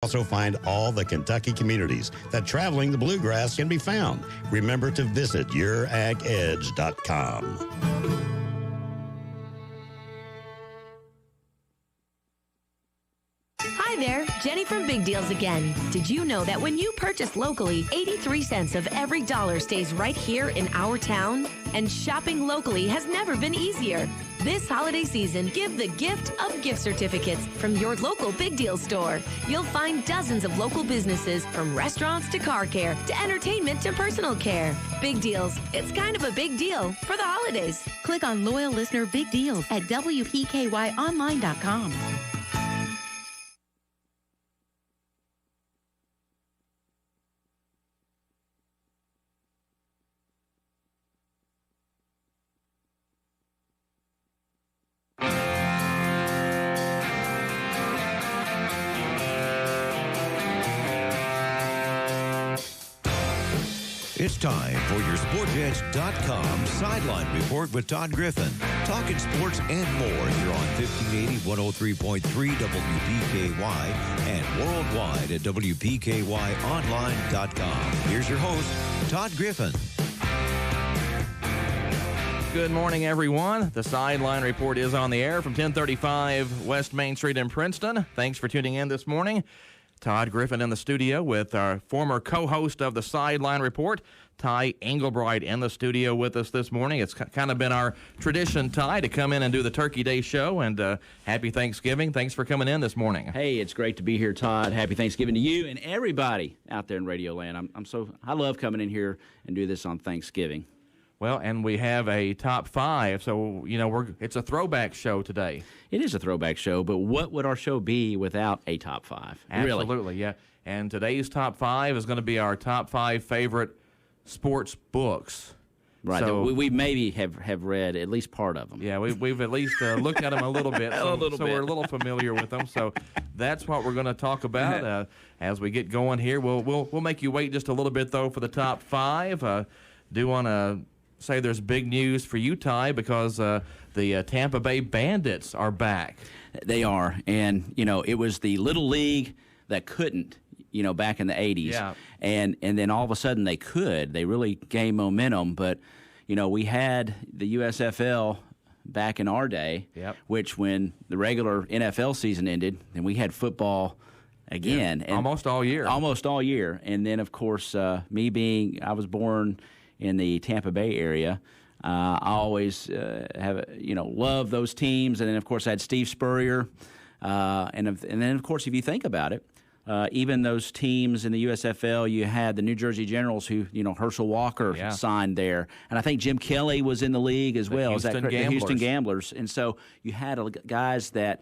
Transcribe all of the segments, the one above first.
Also find all the Kentucky communities that Traveling the Bluegrass can be found. Remember to visit youragedge.com. Hi there, Jenny from Big Deals again. Did you know that when you purchase locally, 83 cents of every dollar stays right here in our town? And shopping locally has never been easier. This holiday season, give the gift of gift certificates from your local Big Deal store. You'll find dozens of local businesses, from restaurants to car care to entertainment to personal care. Big Deals. It's kind of a big deal for the holidays. Click on Loyal Listener Big Deals at WPKYonline.com. It's time for your SportsEdge.com Sideline Report with Todd Griffin. Talking sports and more here on 1580, 103.3 WPKY and worldwide at WPKYonline.com. Here's your host, Todd Griffin. Good morning, everyone. The Sideline Report is on the air from 1035 West Main Street in Princeton. Thanks for tuning in this morning. Todd Griffin in the studio with our former co-host of the Sideline Report, Ty Engelbright, in the studio with us this morning. It's kind of been our tradition, Ty, to come in and do the Turkey Day show, and happy Thanksgiving. Thanks for coming in this morning. Hey, it's great to be here, Todd. Happy Thanksgiving to you and everybody out there in Radio Land. I love coming in here and do this on Thanksgiving. Well, and we have a top five, so, it's a throwback show today. It is a throwback show, but what would our show be without a top five? Absolutely, really? Yeah. And today's top five is going to be our top five favorite sports books. Right. So, we maybe have read at least part of them. Yeah, we've at least looked at them a little bit. So we're a little familiar with them. So that's what we're going to talk about as we get going here. We'll make you wait just a little bit, though, for the top five. Do want to say there's big news for you, Ty, because the Tampa Bay Bandits are back. They are, and it was the little league that couldn't, back in the 80s. Yeah. And then all of a sudden they could. They really gained momentum, but we had the USFL back in our day, yep, which when the regular NFL season ended, then we had football again. Yeah, and almost all year. Almost all year. And then, of course, I was born in the Tampa Bay area. I always love those teams. And then, of course, I had Steve Spurrier. And then, of course, if you think about it, even those teams in the USFL, you had the New Jersey Generals who, Herschel Walker signed there. And I think Jim Kelly was in the league as well. The Houston Gamblers. And so you had guys that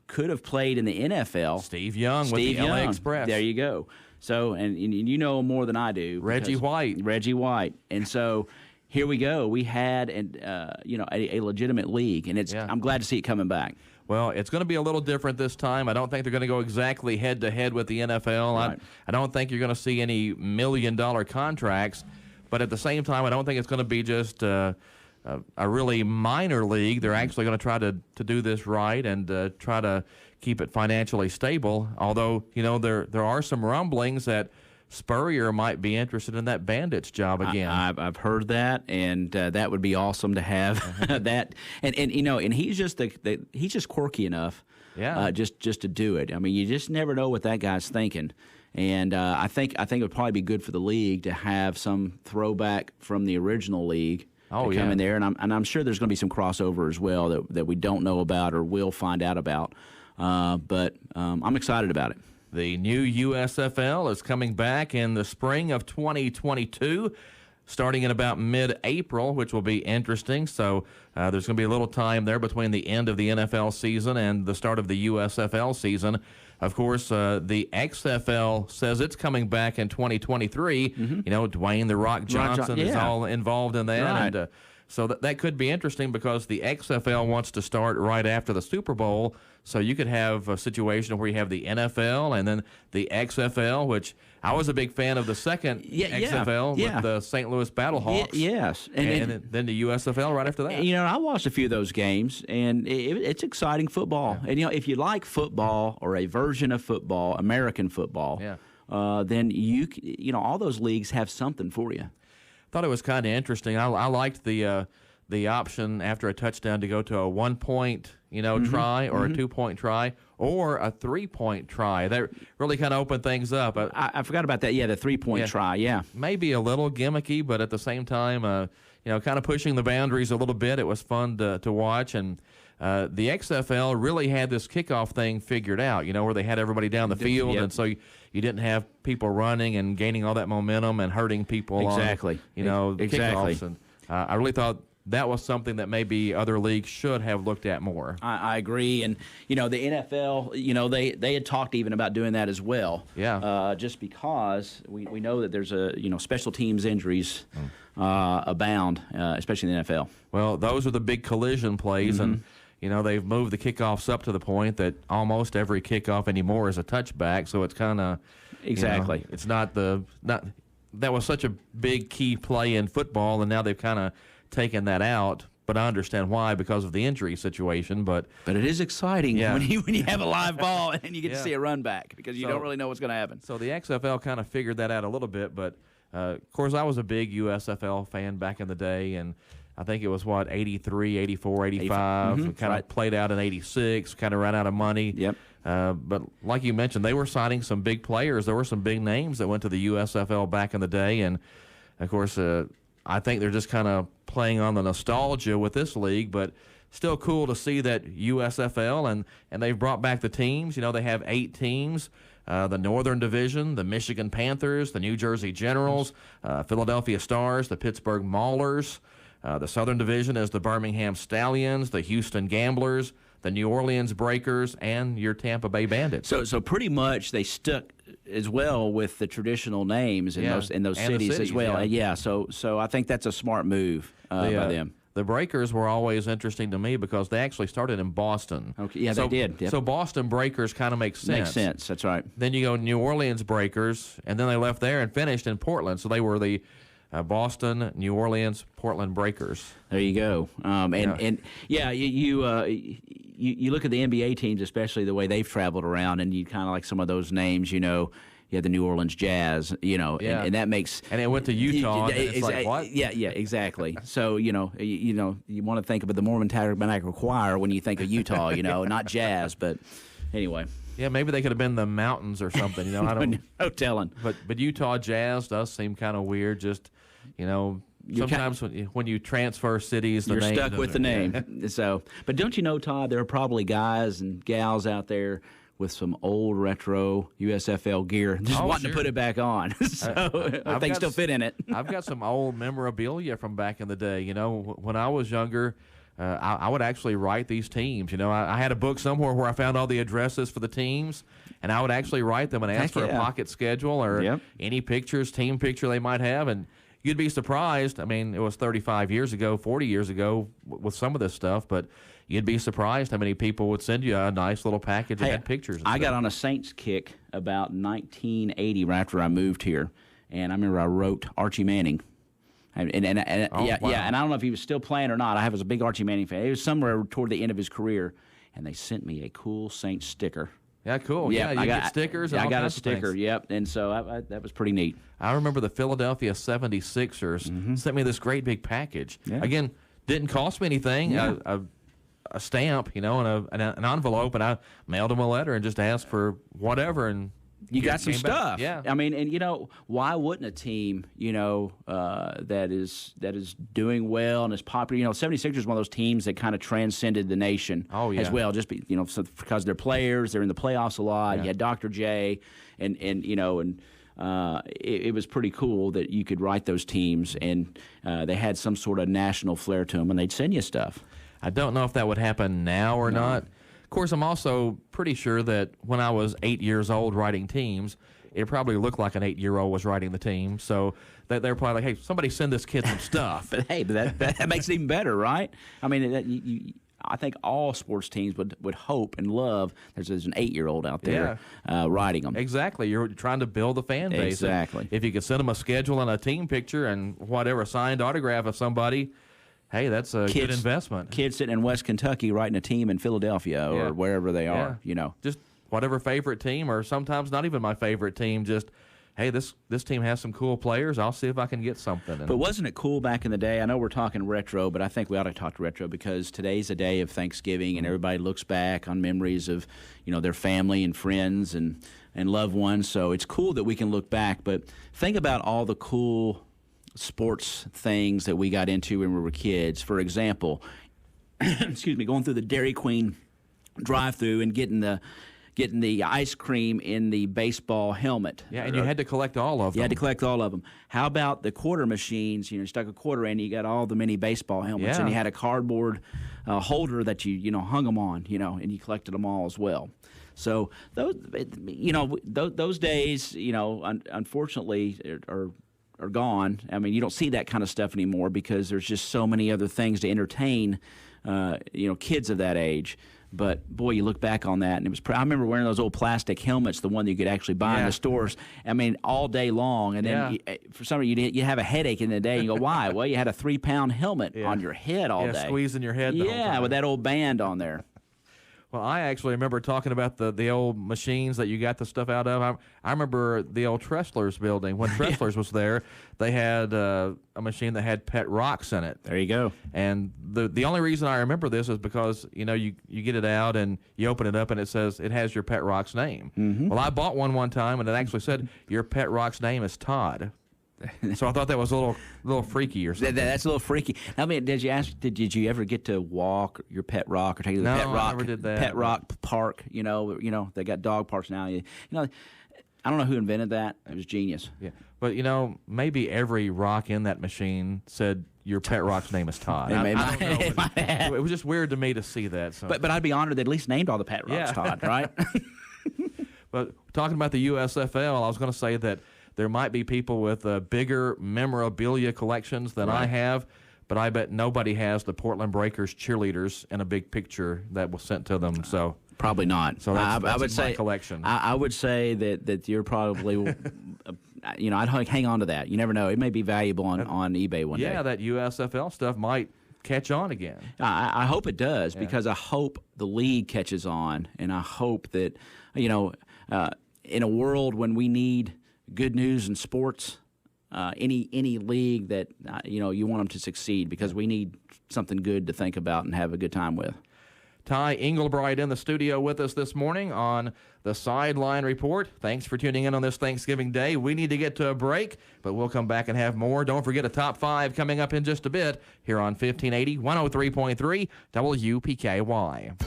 could have played in the NFL. Steve Young with the LA Express. There you go. So, and you know more than I do. Reggie White. And so here we go. We had a legitimate league, and I'm glad to see it coming back. Well, it's going to be a little different this time. I don't think they're going to go exactly head-to-head with the NFL. Right. I don't think you're going to see any million-dollar contracts, but at the same time, I don't think it's going to be just a really minor league. They're actually going to try to do this right and try to keep it financially stable, although, there are some rumblings that Spurrier might be interested in that Bandits job again. I've heard that, and that would be awesome to have that. And he's just he's just quirky enough, just to do it. I mean, you just never know what that guy's thinking. And I think it would probably be good for the league to have some throwback from the original league come in there, and I'm sure there's going to be some crossover as well that we don't know about or will find out about. But I'm excited about it. The new USFL is coming back in the spring of 2022, starting in about mid-April, which will be interesting. So there's going to be a little time there between the end of the NFL season and the start of the USFL season. Of course, the XFL says it's coming back in 2023. Mm-hmm. Dwayne "The Rock" Johnson is all involved in that. Right. And So that could be interesting because the XFL wants to start right after the Super Bowl. So you could have a situation where you have the NFL and then the XFL, which I was a big fan of the second XFL with the St. Louis Battlehawks. Yes. And then the USFL right after that. You know, I watched a few of those games, and it's exciting football. Yeah. And, you know, if you like football or a version of football, American football, then you know, all those leagues have something for you. Thought it was kind of interesting. I liked the option after a touchdown to go to a 1-point, try or a 2-point try or a 3-point try. That really kind of opened things up. I forgot about that. Yeah, the 3-point try. Yeah, maybe a little gimmicky, but at the same time, kind of pushing the boundaries a little bit. It was fun to watch, and the XFL really had this kickoff thing figured out. Where they had everybody down the field, and so you didn't have people running and gaining all that momentum and hurting people. Exactly. On, exactly. Kickoffs. And I really thought that was something that maybe other leagues should have looked at more. I agree. And, the NFL, they had talked even about doing that as well. Yeah. Just because we know that there's special teams injuries abound, especially in the NFL. Well, those are the big collision plays. And, they've moved the kickoffs up to the point that almost every kickoff anymore is a touchback. So it's kind of, exactly. It's not that was such a big key play in football, and now they've kind of taken that out, but I understand why, because of the injury situation. But it is exciting when you have a live ball and you get to see a run back, because you don't really know what's going to happen. So the XFL kind of figured that out a little bit, but of course I was a big USFL fan back in the day, and I think it was 83, 84, 85, kind of played out in 86, kind of ran out of money. Yep. But like you mentioned, they were signing some big players. There were some big names that went to the USFL back in the day, and of course I think they're just kind of playing on the nostalgia with this league, but still cool to see that USFL, and they've brought back the teams. They have 8 teams, the Northern Division, the Michigan Panthers, the New Jersey Generals, Philadelphia Stars, the Pittsburgh Maulers. The Southern Division is the Birmingham Stallions, the Houston Gamblers, the New Orleans Breakers, and your Tampa Bay Bandits. So pretty much they stuck as well with the traditional names in those cities as well. So I think that's a smart move by them. The Breakers were always interesting to me because they actually started in Boston. Okay, yeah, they did. Yep. So Boston Breakers kind of makes sense. Makes sense, that's right. Then you go New Orleans Breakers, and then they left there and finished in Portland. So they were the Boston, New Orleans, Portland Breakers. There you go. You look at the NBA teams, especially the way they've traveled around, and you kind of like some of those names, you had the New Orleans Jazz, and that makes... And it went to Utah, and it's like, what? Yeah, exactly. So, you want to think of the Mormon Tabernacle Choir when you think of Utah, not Jazz, but anyway. Yeah, maybe they could have been the Mountains or something, I don't... No telling. But Utah Jazz does seem kind of weird, just, sometimes when you transfer cities, you're stuck with the name. So, but don't you know, Todd, there are probably guys and gals out there with some old retro USFL gear just wanting to put it back on. So they still fit in it. I've got some old memorabilia from back in the day. When I was younger, I would actually write these teams. I had a book somewhere where I found all the addresses for the teams, and I would actually write them and ask for a pocket schedule or any pictures, team picture they might have, and you'd be surprised. I mean, it was 35 years ago, 40 years ago with some of this stuff, but you'd be surprised how many people would send you a nice little package that had pictures. I got on a Saints kick about 1980 right after I moved here, and I remember I wrote Archie Manning. And and I don't know if he was still playing or not. I was a big Archie Manning fan. It was somewhere toward the end of his career, and they sent me a cool Saints sticker. Yeah, cool. Yeah, you get stickers. I got a sticker. Yep, and so that was pretty neat. I remember the Philadelphia 76ers sent me this great big package. Yeah. Again, didn't cost me anything. Yeah. A stamp, and an envelope, and I mailed them a letter and just asked for whatever, and you got some stuff. Yeah. I mean, and why wouldn't a team, that is doing well and is popular, 76ers is one of those teams that kind of transcended the nation as well, just because they're players, they're in the playoffs a lot. You had Dr. J and it was pretty cool that you could write those teams, and they had some sort of national flair to them, and they'd send you stuff. I don't know if that would happen now or not. Of course, I'm also pretty sure that when I was 8 years old writing teams, it probably looked like an 8-year-old was writing the team. So they're probably like, hey, somebody send this kid some stuff. But hey, that makes it even better, right? I mean, I think all sports teams would hope and love there's an 8-year-old out there writing them. Exactly. You're trying to build a fan base. Exactly. And if you could send them a schedule and a team picture and whatever, a signed autograph of somebody, hey, that's a good investment. Kids sitting in West Kentucky writing a team in Philadelphia or wherever they are, Just whatever favorite team, or sometimes not even my favorite team, just, hey, this team has some cool players. I'll see if I can get something. But wasn't it cool back in the day? I know we're talking retro, but I think we ought to talk retro because today's a day of Thanksgiving, and everybody looks back on memories of, their family and friends and loved ones. So it's cool that we can look back. But think about all the cool sports things that we got into when we were kids. For example, going through the Dairy Queen drive-through and getting the ice cream in the baseball helmet. Yeah, and you had to collect all of them. You had to collect all of them. How about the quarter machines? You stuck a quarter in, and you got all the mini baseball helmets, and you had a cardboard holder that you hung them on, and you collected them all as well. So those days, unfortunately, are gone. I mean, you don't see that kind of stuff anymore because there's just so many other things to entertain, kids of that age. But, boy, you look back on that, and it was. I remember wearing those old plastic helmets, the one that you could actually buy in the stores, I mean, all day long. And then for some reason, you have a headache in the day. And you go, why? Well, you had a 3-pound helmet on your head all day. Squeezing your head the whole time. With that old band on there. Well, I actually remember talking about the old machines that you got the stuff out of. I remember the old Tressler's building. When Tressler's was there, they had a machine that had pet rocks in it. There you go. And the only reason I remember this is because, you get it out and you open it up and it says it has your pet rock's name. Mm-hmm. Well, I bought one time and it actually said your pet rock's name is Todd. So I thought that was a little freaky or something. That's a little freaky. I mean, did you ever get to walk your pet rock or take it to the pet rock? I never did that. Pet rock park. They got dog parks now. I don't know who invented that. It was genius. Yeah, but maybe every rock in that machine said your pet rock's name is Todd. I don't know. It was just weird to me to see that. So. But I'd be honored they at least named all the pet rocks Todd, right? But talking about the USFL, I was going to say that there might be people with bigger memorabilia collections than I have, but I bet nobody has the Portland Breakers cheerleaders in a big picture that was sent to them. So probably not. So that's I would my say collection. I would say that you're probably, I'd hang on to that. You never know; it may be valuable on eBay one day. Yeah, that USFL stuff might catch on again. I hope it does because I hope the league catches on, and I hope that in a world when we need good news in sports, any league that you want them to succeed because we need something good to think about and have a good time with. Ty Englebright in the studio with us this morning on the Sideline Report. Thanks for tuning in on this Thanksgiving Day. We need to get to a break, but we'll come back and have more. Don't forget a top 5 coming up in just a bit here on 1580 103.3 WPKY.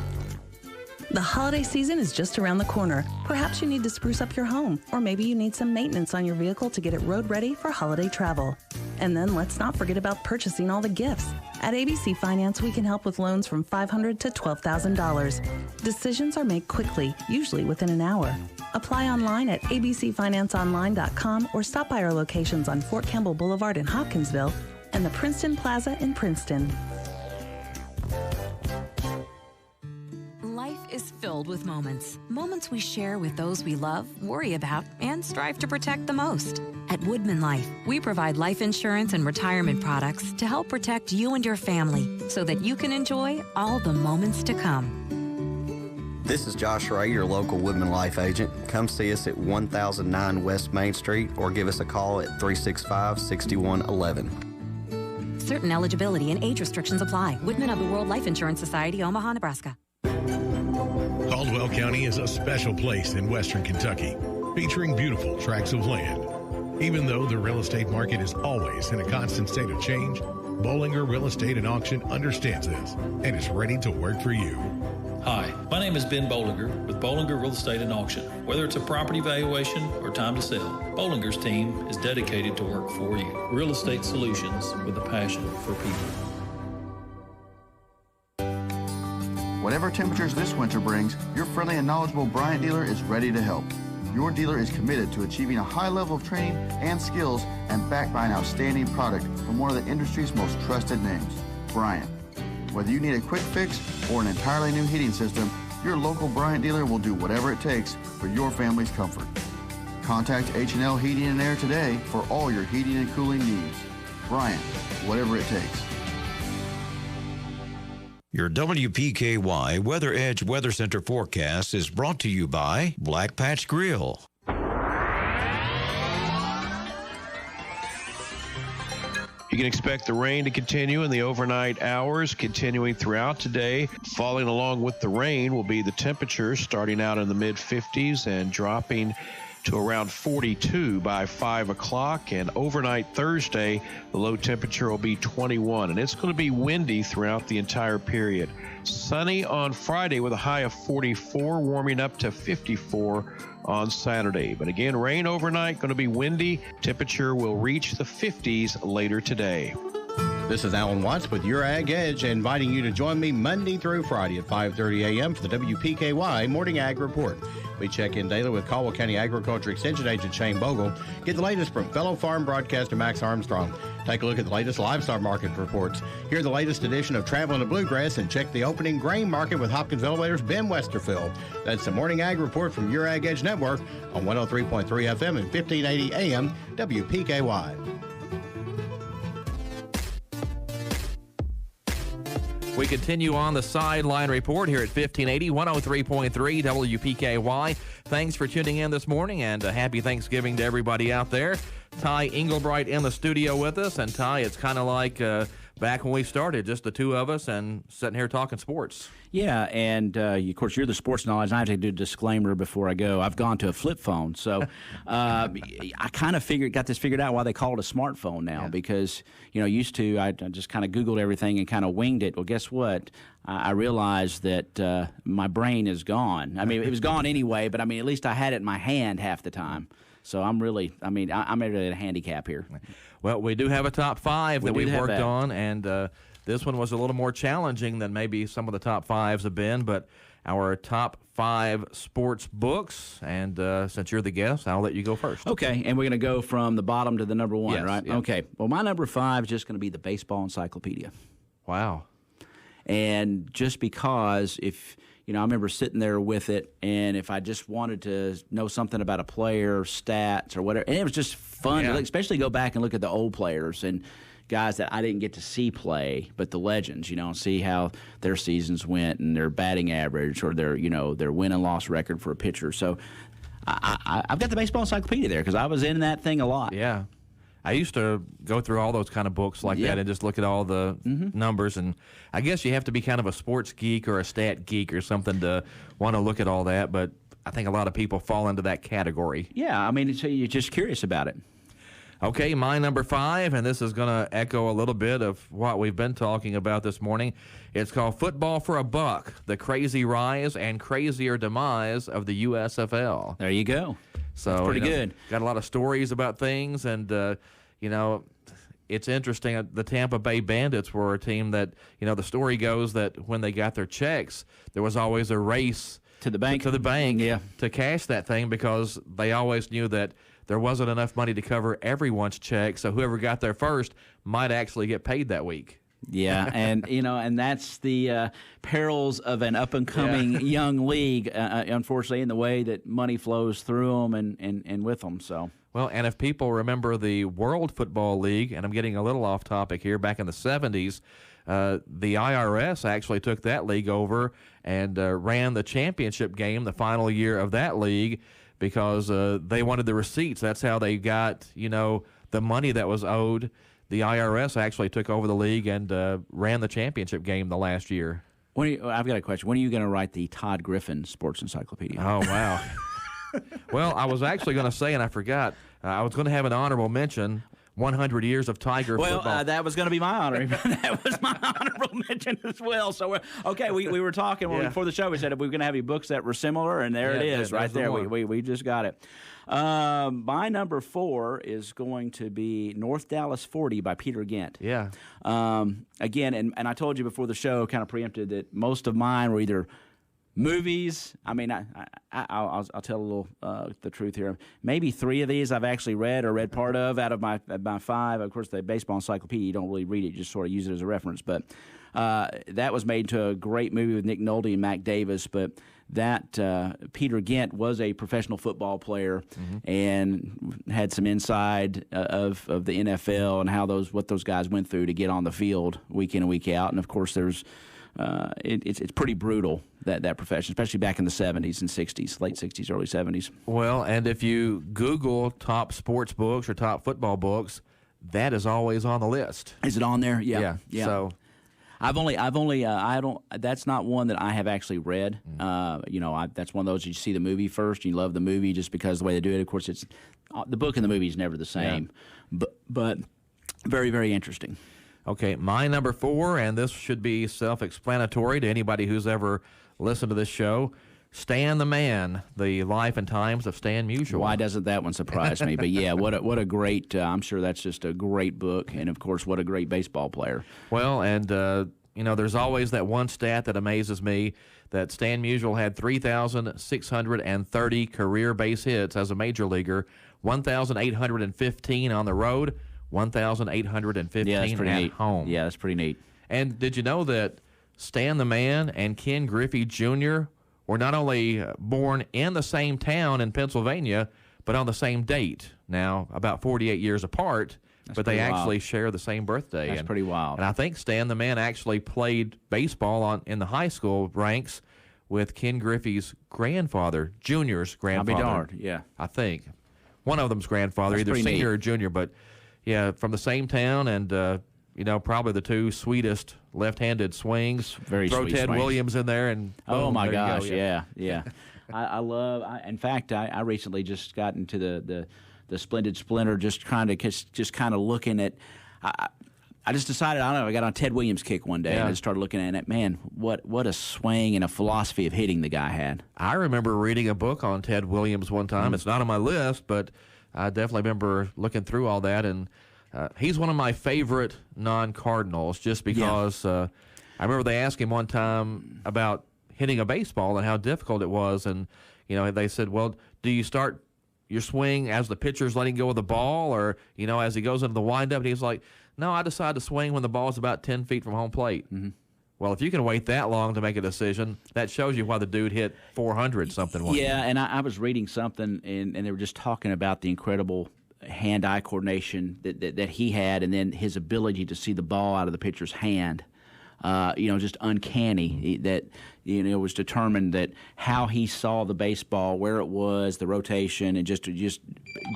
The holiday season is just around the corner. Perhaps you need to spruce up your home, or maybe you need some maintenance on your vehicle to get it road ready for holiday travel. And then let's not forget about purchasing all the gifts. At ABC Finance, we can help with loans from $500 to $12,000. Decisions are made quickly, usually within an hour. Apply online at abcfinanceonline.com or stop by our locations on Fort Campbell Boulevard in Hopkinsville and the Princeton Plaza in Princeton. Life is filled with moments we share with those we love, worry about, and strive to protect the most. At Woodman Life, we provide life insurance and retirement products to help protect you and your family so that you can enjoy all the moments to come. This is Josh Ray, your local Woodman Life agent. Come see us at 1009 West Main Street or give us a call at 365-6111. Certain eligibility and age restrictions apply. Woodman of the World Life Insurance Society, Omaha, Nebraska. Caldwell County is a special place in western Kentucky, featuring beautiful tracts of land. Even though the real estate market is always in a constant state of change, Bollinger Real Estate and Auction understands this and is ready to work for you. Hi, my name is Ben Bollinger with Bollinger Real Estate and Auction. Whether it's a property valuation or time to sell, Bollinger's team is dedicated to work for you. Real estate solutions with a passion for people. Whatever temperatures this winter brings, your friendly and knowledgeable Bryant dealer is ready to help. Your dealer is committed to achieving a high level of training and skills and backed by an outstanding product from one of the industry's most trusted names, Bryant. Whether you need a quick fix or an entirely new heating system, your local Bryant dealer will do whatever it takes for your family's comfort. Contact H&L Heating and Air today for all your heating and cooling needs. Bryant, whatever it takes. Your WPKY Weather Edge Weather Center forecast is brought to you by Black Patch Grill. You can expect the rain to continue in the overnight hours, continuing throughout today. Falling along with the rain will be the temperatures starting out in the mid-50s and dropping to around 42 by 5 o'clock. And overnight Thursday, the low temperature will be 21. And it's going to be windy throughout the entire period. Sunny on Friday with a high of 44, warming up to 54 on Saturday. But again, rain overnight, going to be windy. Temperature will reach the 50s later today. This is Alan Watts with Your Ag Edge, inviting you to join me Monday through Friday at 5:30 a.m. for the WPKY Morning Ag Report. We check in daily with Caldwell County Agriculture Extension Agent Shane Bogle. Get the latest from fellow farm broadcaster Max Armstrong. Take a look at the latest livestock market reports. Hear the latest edition of Traveling the Bluegrass and check the opening grain market with Hopkins Elevators' Ben Westerfield. That's the Morning Ag Report from Your Ag Edge Network on 103.3 FM and 1580 AM WPKY. We continue on the Sideline Report here at 1580, 103.3 WPKY. Thanks for tuning in this morning, and a happy Thanksgiving to everybody out there. Ty Engelbright in the studio with us, and Ty, it's kind of like back when we started, just the two of us and sitting here talking sports. Yeah, and of course, you're the sports knowledge. I have to do a disclaimer before I go. I've gone to a flip phone, so I kind of got this figured out why they call it a smartphone now. Because used to I just kind of Googled everything and kind of winged it. Well, guess what? I realized that my brain is gone. I mean, it was gone anyway, but I mean, at least I had it in my hand half the time. So I'm really at a handicap here. Well, we do have a top five that we've worked on, and this one was a little more challenging than maybe some of the top fives have been, but our top 5 sports books, and since you're the guest, I'll let you go first. Okay, and we're going to go from the bottom to the number 1, yes, right? Yeah. Okay, well, my number 5 is just going to be the Baseball Encyclopedia. Wow. And just because I remember sitting there with it, and if I just wanted to know something about a player, stats, or whatever, and it was just fun to especially go back and look at the old players and guys that I didn't get to see play, but the legends, see how their seasons went and their batting average or their win and loss record for a pitcher. So I've got the Baseball Encyclopedia there because I was in that thing a lot. Yeah. I used to go through all those kind of books like that and just look at all the numbers. And I guess you have to be kind of a sports geek or a stat geek or something to want to look at all that. But I think a lot of people fall into that category. Yeah, I mean, so you're just curious about it. Okay, my number 5, and this is going to echo a little bit of what we've been talking about this morning. It's called Football for a Buck, The Crazy Rise and Crazier Demise of the USFL. There you go. So that's pretty good. Got a lot of stories about things, and it's interesting. The Tampa Bay Bandits were a team that, the story goes that when they got their checks, there was always a race to the bank to cash that thing because they always knew that there wasn't enough money to cover everyone's check, so whoever got there first might actually get paid that week. Yeah, and and that's the perils of an up-and-coming young league, unfortunately, in the way that money flows through them and with them. So. Well, and if people remember the World Football League, and I'm getting a little off topic here, back in the 70s, the IRS actually took that league over and ran the championship game the final year of that league because they wanted the receipts. That's how they got, the money that was owed. The IRS actually took over the league and ran the championship game the last year. I've got a question. When are you going to write the Todd Griffin Sports Encyclopedia? Oh, wow. Well, I was actually going to say, and I forgot, I was going to have an honorable mention. 100 years of Tiger football. That was going to be my honor. That was my honorable mention as well. So, we were talking before the show. We said if we were going to have any books that were similar, and there it is right there. We just got it. My number 4 is going to be North Dallas 40 by Peter Gent. Yeah. Again, and I told you before the show, kind of preempted, that most of mine were either movies. I mean, I'll tell a little the truth here. Maybe 3 of these I've actually read or read part of out of my 5. Of course, the baseball encyclopedia, you don't really read it; you just sort of use it as a reference. But that was made into a great movie with Nick Nolte and Mac Davis. But that Peter Gent was a professional football player and had some inside of the NFL and how what those guys went through to get on the field week in and week out. And of course, there's it's pretty brutal, that profession, especially back in the 70s and 60s, late 60s, early 70s. Well, and if you Google top sports books or top football books, that is always on the list. Is it on there? Yeah. So I don't. That's not one that I have actually read. That's one of those you see the movie first, and you love the movie just because of the way they do it. Of course, it's the book and the movie is never the same, but very, very interesting. Okay, my number 4, and this should be self-explanatory to anybody who's ever listened to this show, Stan the Man, The Life and Times of Stan Musial. Why doesn't that one surprise me? But yeah, what a great, I'm sure that's just a great book, and of course, what a great baseball player. Well, and, there's always that one stat that amazes me, that Stan Musial had 3,630 career base hits as a major leaguer, 1,815 on the road, 1,815 at home. Yeah, that's pretty neat. And did you know that Stan the Man and Ken Griffey Jr. were not only born in the same town in Pennsylvania, but on the same date? Now, about 48 years apart, but they actually share the same birthday. That's pretty wild. And I think Stan the Man actually played baseball in the high school ranks with Ken Griffey's grandfather, Junior's grandfather. I'll be darned, yeah. I think. One of them's grandfather, That's either senior neat. or junior, but yeah, from the same town, and probably the 2 sweetest left-handed swings. Very Throw sweet Ted swings. Williams in there, and oh boom, my there you gosh, go. yeah. In fact, I recently just got into the Splendid Splinter, just kind of looking at. I just decided, I don't know, I got on a Ted Williams kick one day, and I just started looking at it. Man, what a swing and a philosophy of hitting the guy had. I remember reading a book on Ted Williams one time. It's not on my list, but I definitely remember looking through all that, and he's one of my favorite non-Cardinals just because I remember they asked him one time about hitting a baseball and how difficult it was, and they said, well, do you start your swing as the pitcher's letting go of the ball, or as he goes into the windup? And he's like, no, I decide to swing when the ball's about 10 feet from home plate. Well, if you can wait that long to make a decision, that shows you why the dude hit 400 something. Yeah, and I was reading something, and they were just talking about the incredible hand-eye coordination that he had, and then his ability to see the ball out of the pitcher's hand. Just uncanny. That it was determined that how he saw the baseball, where it was, the rotation, and just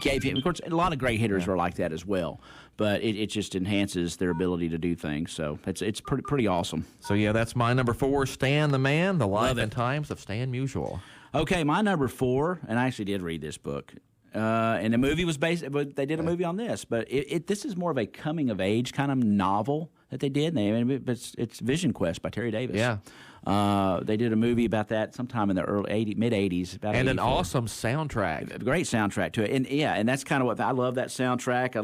gave him. Of course, a lot of great hitters are like that as well. But it just enhances their ability to do things. So it's pretty awesome. So yeah, that's my number 4, Stan the Man, The Life and Times of Stan Musial. Okay, my number 4, and I actually did read this book. And the movie was based, but they did a movie on this. But this is more of a coming of age kind of novel that they did. It's Vision Quest by Terry Davis. Yeah. They did a movie about that sometime in the mid 80s. And 84. An awesome soundtrack. A great soundtrack to it. And that's kind of what I love, that soundtrack.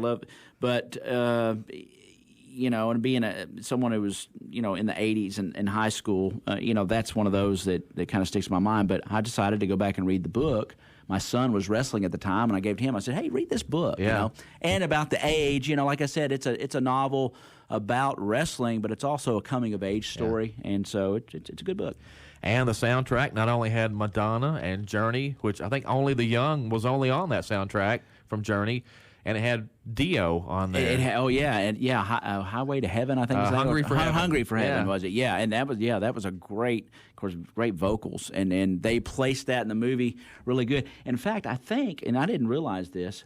And being someone who was, in the 80s and in high school, that's one of those that kind of sticks in my mind. But I decided to go back and read the book. My son was wrestling at the time, and I gave it to him. I said, hey, read this book, And about the age, like I said, it's a novel about wrestling, but it's also a coming-of-age story, and so it's a good book. And the soundtrack not only had Madonna and Journey, which I think Only the Young was only on that soundtrack from Journey, and it had Dio on there. Highway to Heaven, I think. Hungry for Heaven. Hungry for Heaven, was it? Yeah, and that was a great, of course, great vocals, and they placed that in the movie really good. In fact, I think, and I didn't realize this,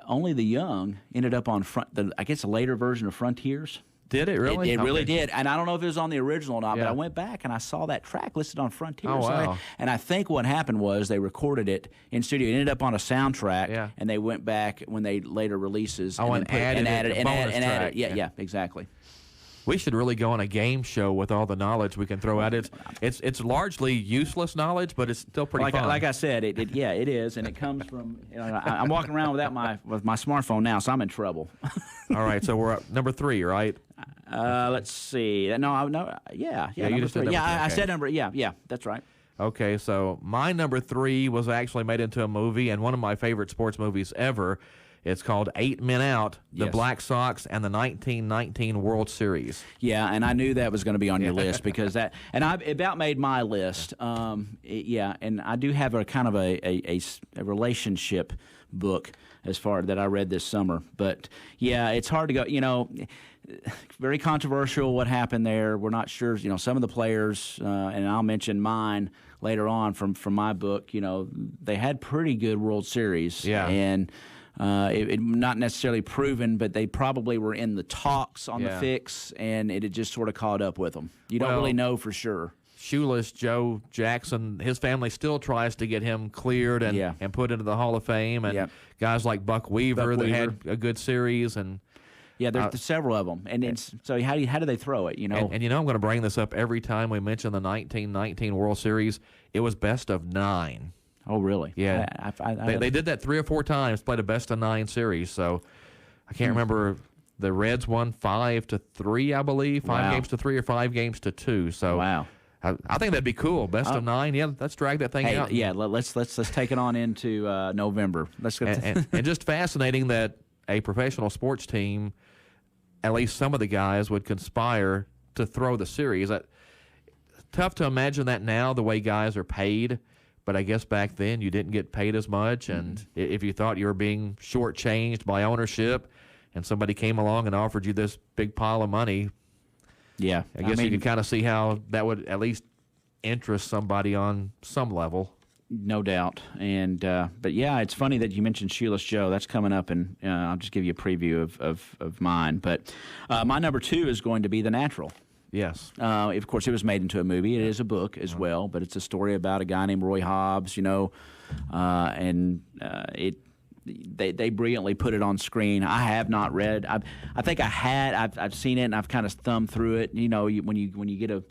Only the Young ended up on a later version of Frontiers. Did it really? It really did. And I don't know if it was on the original or not, but I went back and I saw that track listed on Frontier. Oh, wow. And I think what happened was they recorded it in studio. It ended up on a soundtrack, and they went back when they later releases and added. Yeah, exactly. We should really go on a game show with all the knowledge we can throw at it. It's largely useless knowledge, but it's still pretty fun. Like I said, it is, and it comes from. I'm walking around without my smartphone now, so I'm in trouble. All right, so we're at number 3, right? Let's see. I said number. Yeah, that's right. Okay, so my number 3 was actually made into a movie, and one of my favorite sports movies ever. It's called 8 Men Out, the Black Sox and the 1919 World Series. Yeah, and I knew that was going to be on your list because it about made my list. And I do have a kind of a relationship book as far that I read this summer. But yeah, it's hard to go. Very controversial what happened there. We're not sure. Some of the players, and I'll mention mine later on from my book. They had pretty good World Series. Yeah, and. It not necessarily proven, but they probably were in the talks on the fix, and it had just sort of caught up with them. You don't really know for sure. Shoeless Joe Jackson, his family still tries to get him cleared and put into the Hall of Fame, and guys like Buck Weaver that had a good series. And yeah, there's several of them. And so how do they throw it, And I'm going to bring this up every time we mention the 1919 World Series. It was best of 9. Oh, really? Yeah. They did that 3 or 4 times, played a best-of-9 series. So I can't remember. The Reds won 5-3, I believe. 5 games to 3 or 5 games to 2. So wow. I think that'd be cool. Best of 9. Yeah, let's drag that thing out. Yeah, let's take it on into November. Let's go. And just fascinating that a professional sports team, at least some of the guys, would conspire to throw the series. Tough to imagine that now, the way guys are paid. But I guess back then you didn't get paid as much, and if you thought you were being shortchanged by ownership, and somebody came along and offered you this big pile of money, I guess you could kind of see how that would at least interest somebody on some level. No doubt, and but yeah, it's funny that you mentioned Shoeless Joe. That's coming up, and I'll just give you a preview of mine. But my number 2 is going to be The Natural. Yes. Of course, it was made into a movie. It is a book as well, but it's a story about a guy named Roy Hobbs, and they brilliantly put it on screen. I have not read. I think I had. I've seen it, and I've kind of thumbed through it. When you get a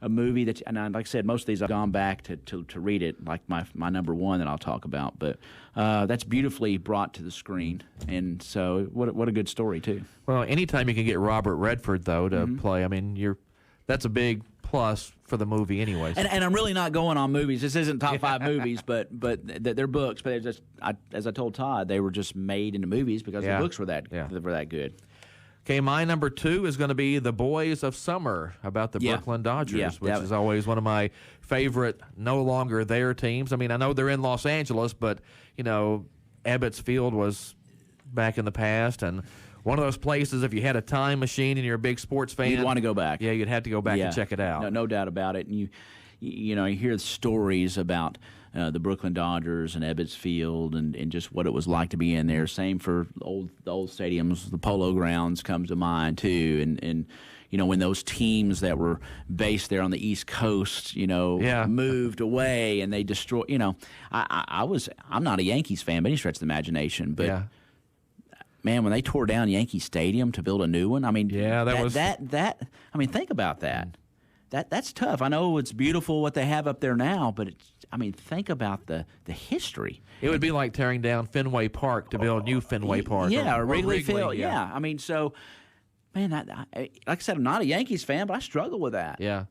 movie that, and like I said, most of these I've gone back to read it, like my number 1 that I'll talk about. But that's beautifully brought to the screen, and so what a good story too. Well, anytime you can get Robert Redford though to play, I mean that's a big plus for the movie anyways. And I'm really not going on movies. This isn't top 5 movies, but they're books. But as I told Todd, they were just made into movies because the books were that good. Okay, my number 2 is going to be The Boys of Summer, about the Brooklyn Dodgers, which is always one of my favorite no longer there teams. I mean, I know they're in Los Angeles, but, Ebbets Field was back in the past, and one of those places, if you had a time machine and you're a big sports fan, you'd want to go back. Yeah, you'd have to go back and check it out. No doubt about it. And you hear the stories about the Brooklyn Dodgers and Ebbets Field and just what it was like to be in there. Same for the old stadiums. The Polo Grounds comes to mind too. And when those teams that were based there on the East Coast, moved away and they destroyed. I'm not a Yankees fan by any stretch of the imagination, but. Man, when they tore down Yankee Stadium to build a new one, I mean, I mean, think about that. That's tough. I know it's beautiful what they have up there now, but think about the history. It would be like tearing down Fenway Park to build new Fenway Park. Yeah, or Wrigley Field. Yeah. I mean, so, man, like I said, I'm not a Yankees fan, but I struggle with that. Yeah.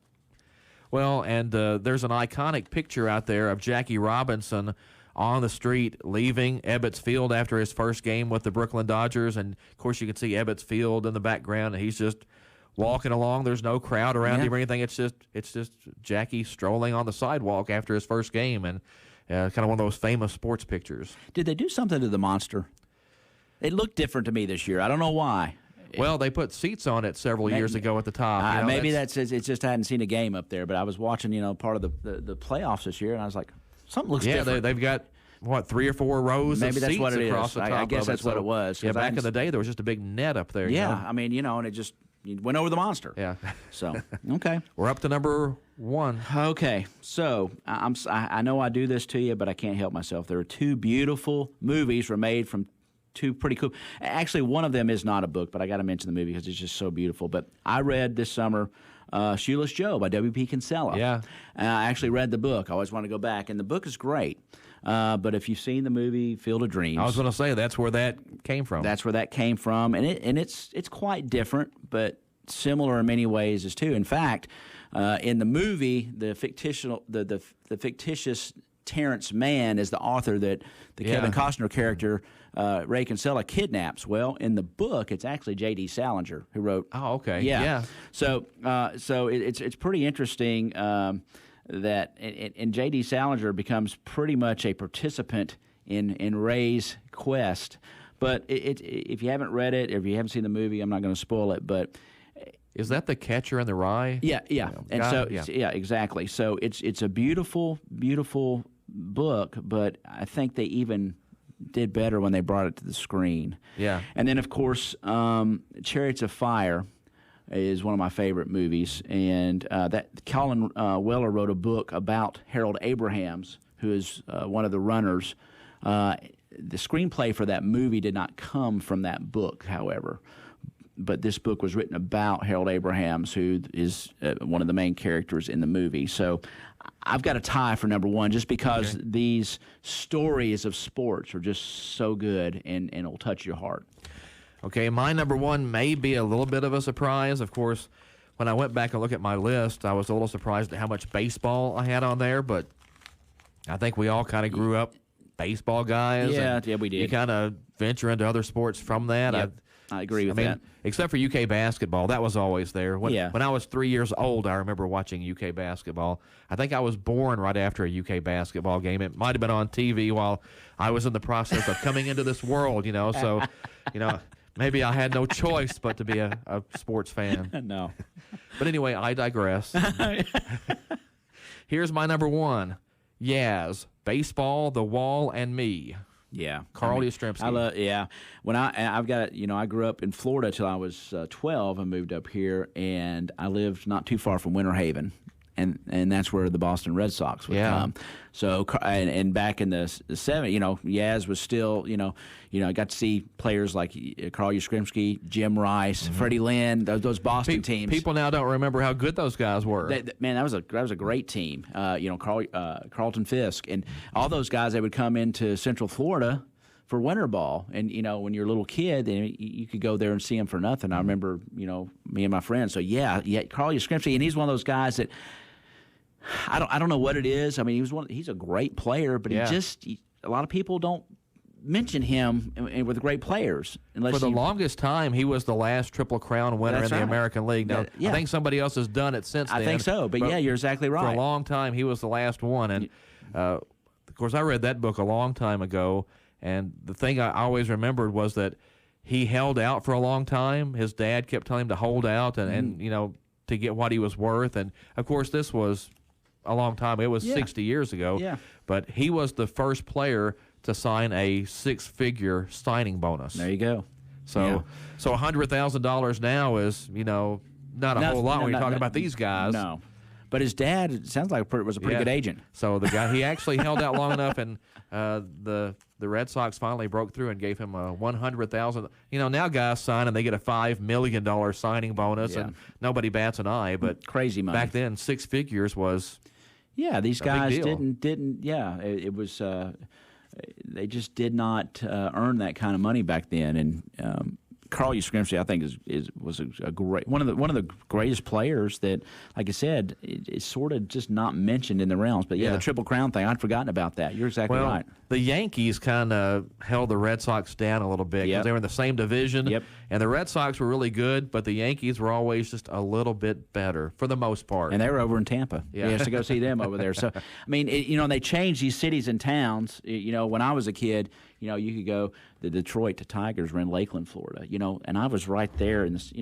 Well, and there's an iconic picture out there of Jackie Robinson on the street leaving Ebbets Field after his first game with the Brooklyn Dodgers. And, of course, you can see Ebbets Field in the background, and he's just walking along. There's no crowd around him or anything. It's just Jackie strolling on the sidewalk after his first game, and kind of one of those famous sports pictures. Did they do something to the monster? It looked different to me this year. I don't know why. Well, they put seats on it several years ago at the top. Maybe it's just I hadn't seen a game up there, but I was watching, part of the playoffs this year, and I was like, something looks different. Yeah, they've got, 3 or 4 rows of seats across the top. I guess that's what it was. Yeah, back in the day, there was just a big net up there. Yeah, and it just, you went over the monster. Yeah. So, okay. We're up to number 1. Okay. So, I know I do this to you, but I can't help myself. There are 2 beautiful movies were made from 2 pretty cool. Actually, one of them is not a book, but I got to mention the movie because it's just so beautiful. But I read this summer Shoeless Joe by W.P. Kinsella. Yeah. I actually read the book. I always want to go back, and the book is great. But if you've seen the movie Field of Dreams, I was going to say that's where that came from. That's where that came from, and it's quite different, but similar in many ways as too. In fact, in the movie, the fictitious Terrence Mann is the author that the Kevin Costner character Ray Kinsella kidnaps. Well, in the book, it's actually J.D. Salinger who wrote. Oh, okay. Yeah. So it's pretty interesting that and J.D. Salinger becomes pretty much a participant in Ray's quest. But if you haven't read it, or if you haven't seen the movie, I'm not going to spoil it. But is that The Catcher in the Rye? Yeah. Exactly. So it's a beautiful, beautiful book, but I think they even did better when they brought it to the screen. Yeah. And then, of course, Chariots of Fire is one of my favorite movies, and that Colin Weller wrote a book about Harold Abrahams, who is one of the runners. The screenplay for that movie did not come from that book, however, but this book was written about Harold Abrahams, who is one of the main characters in the movie. So I've got a tie for number 1 just because these stories of sports are just so good and it'll touch your heart. Okay, my number 1 may be a little bit of a surprise. Of course, when I went back and looked at my list, I was a little surprised at how much baseball I had on there, but I think we all kind of grew up baseball guys. Yeah, we did. You kind of venture into other sports from that. Yep. I agree with that. Except for UK basketball, that was always there. When I was 3 years old, I remember watching UK basketball. I think I was born right after a UK basketball game. It might have been on TV while I was in the process of coming into this world, So, maybe I had no choice but to be a sports fan. No. But anyway, I digress. Here's my number 1. Yaz, Baseball, The Wall, and Me. Yeah, Carl Yastrzemski. When I've got I grew up in Florida till I was 12 and moved up here, and I lived not too far from Winter Haven, and that's where the Boston Red Sox would come. So and back in the 70s, Yaz was still, I got to see players like Carl Yastrzemski, Jim Rice, Freddie Lynn, those Boston teams. People now don't remember how good those guys were. Man, that was a great team. Carlton Fisk and all those guys. They would come into Central Florida for winter ball, and when you're a little kid, then you could go there and see them for nothing. I remember, me and my friends. So Carl Yastrzemski, and he's one of those guys that. I don't know what it is. I mean, he's a great player, but a lot of people don't mention him with great players. For the longest time, he was the last Triple Crown winner in the American League. Now, I think somebody else has done it since then. I think so, but you're exactly right. For a long time, he was the last one. And, of course, I read that book a long time ago, and the thing I always remembered was that he held out for a long time. His dad kept telling him to hold out and to get what he was worth. And, of course, this was a long time. It was 60 years ago. Yeah. But he was the first player to sign a 6-figure signing bonus. There you go. So $100,000 now is, not a whole lot when you're talking about these guys. No. But his dad, it sounds like, was a pretty good agent. So the guy, he actually held out long enough, and the Red Sox finally broke through and gave him a $100,000. Now guys sign and they get a $5 million signing bonus, and nobody bats an eye. But crazy money. Back then, 6 figures was. Yeah, these guys didn't. Yeah, it was. They just did not earn that kind of money back then, and. Carl Yastrzemski, I think, was a great one of the greatest players that, like I said, is sort of just not mentioned in the realms. But the Triple Crown thing, I'd forgotten about that. You're exactly right. The Yankees kind of held the Red Sox down a little bit because they were in the same division. Yep. And the Red Sox were really good, but the Yankees were always just a little bit better for the most part. And they were over in Tampa. Yeah, we used to go see them over there. So, I mean, they changed these cities and towns. When I was a kid, you could go. The Detroit Tigers were in Lakeland, Florida. And I was right there, in this,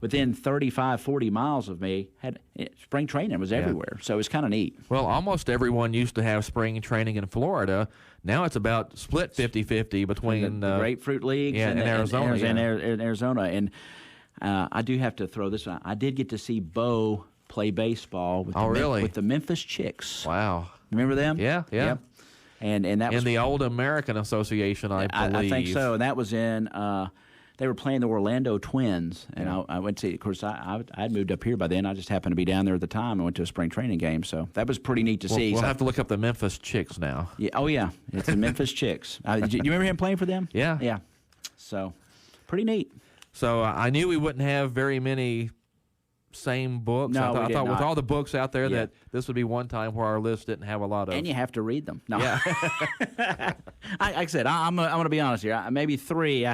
within 35, 40 miles of me. Spring training was everywhere, so it was kind of neat. Well, almost everyone used to have spring training in Florida. Now it's about split 50-50 between the Grapefruit Leagues in Arizona. In Arizona. And I do have to throw this one. I did get to see Bo play baseball with, with the Memphis Chicks. Wow. Remember them? Yeah. Yep. And that was in the Old American Association, I believe. I think so. And that was in they were playing the Orlando Twins, and I went to. Of course, I'd moved up here by then. I just happened to be down there at the time. I went to a spring training game, so that was pretty neat to see. We'll have to look up the Memphis Chicks now. Yeah. Oh yeah, it's the Memphis Chicks. Do you remember him playing for them? Yeah. Yeah. So, pretty neat. So I knew we wouldn't have very many same books. No, I thought not. with all the books out there that this would be one time where our list didn't have a lot of. And you have to read them. No. Yeah. Like I said, I'm going to be honest here. Maybe three